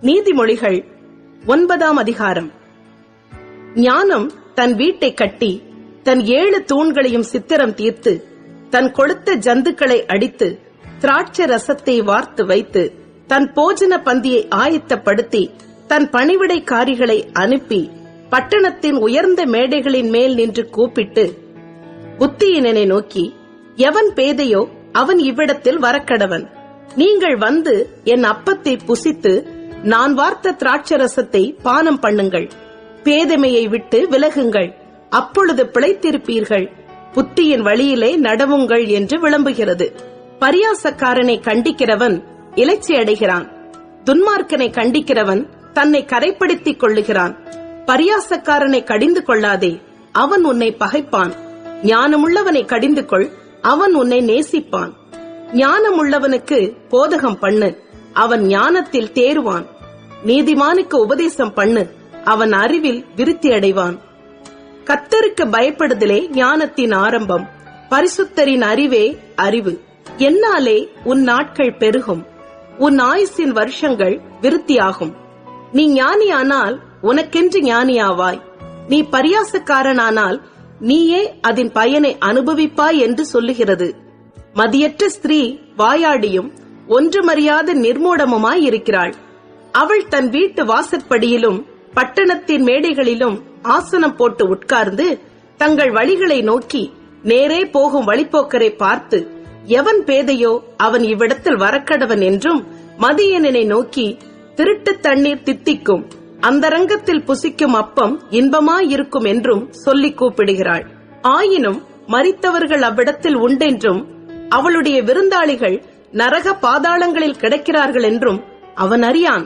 நீதிமொழிகள் 9ஆம் அதிகாரம். ஞானம் தன் வீட்டை கட்டி தன் 7 தூண்களையும் சித்திரம் தீர்த்து தன் கொழுத்த ஜந்துக்களை அடித்து திராட்சை ரசத்தை வார்த்து வைத்து தன் போஜன பந்தியை ஆயத்தப்படுத்தி தன் பணிவிடைக்காரிகளை அனுப்பி பட்டணத்தின் உயர்ந்த மேடைகளின் மேல் நின்று கூப்பிட்டு புத்தியினனை நோக்கி, எவன் பேதையோ அவன் இவ்விடத்தில் வரக்கடவன். நீங்கள் வந்து என் அப்பத்தை புசித்து நான் வார்த்த திராட்சரசத்தை பானம் பண்ணுங்கள். பேதமையை விட்டு விலகுங்கள், அப்பொழுது பிழைத்திருப்பீர்கள். புத்தியின் வழியிலே நடவுங்கள் என்று விளம்புகிறது. பரியாசக்காரனை கண்டிக்கிறவன் இலைச்சி அடைகிறான். துன்மார்க்கனை கண்டிக்கிறவன் தன்னை கரைப்படுத்திக் கொள்ளுகிறான். பரியாசக்காரனை கடிந்து கொள்ளாதே, அவன் உன்னை பகைப்பான். ஞானமுள்ளவனை கடிந்து கொள், அவன் உன்னை நேசிப்பான். ஞானமுள்ளவனுக்கு போதகம் பண்ணு, அவன் ஞானத்தில் தேறுவான். நீதிமானுக்கு உபதேசம் பண்ணு, அவன் அறிவில் விருத்தி அடைவான். கர்த்தருக்கு பயப்படுதலே ஞானத்தின் ஆரம்பம், பரிசுத்தரின் அறிவே அறிவு. என்னாலே உன் நாட்கள் பெருகும், உன் ஆயுசின் வருஷங்கள் விருத்தியாகும். நீ ஞானியானால் உனக்கென்று ஞானியாவாய், நீ பரியாசக்காரனானால் நீயே அதன் பயனை அனுபவிப்பாய் என்று சொல்லுகிறது. மதியற்ற ஸ்திரீ வாயாடியும் ஒன்றுமறியாத நிர்மூடமுமாய் இருக்கிறாள். அவள் தன் வீட்டு வாசற்படியிலும் பட்டணத்தின் மேடைகளிலும் ஆசனம் போட்டு உட்கார்ந்து தங்கள் வழிகளை நோக்கி நேரே போகும் வழிப்போக்கரை பார்த்து, எவன் பேதையோ அவன் இவ்விடத்தில் வரக்கடவன் என்றும், மதியனனை நோக்கி திருட்டு தண்ணீர் தித்திக்கும், அந்தரங்கத்தில் புசிக்கும் அப்பம் இன்பமாயிருக்கும் என்றும் சொல்லி கூப்பிடுகிறாள். ஆயினும் மரித்தவர்கள் அவ்விடத்தில் உண்டென்றும் அவளுடைய விருந்தாளிகள் நரக பாதாளங்களில் கிடக்கிறார்கள் என்றும் அவன் அறியான்.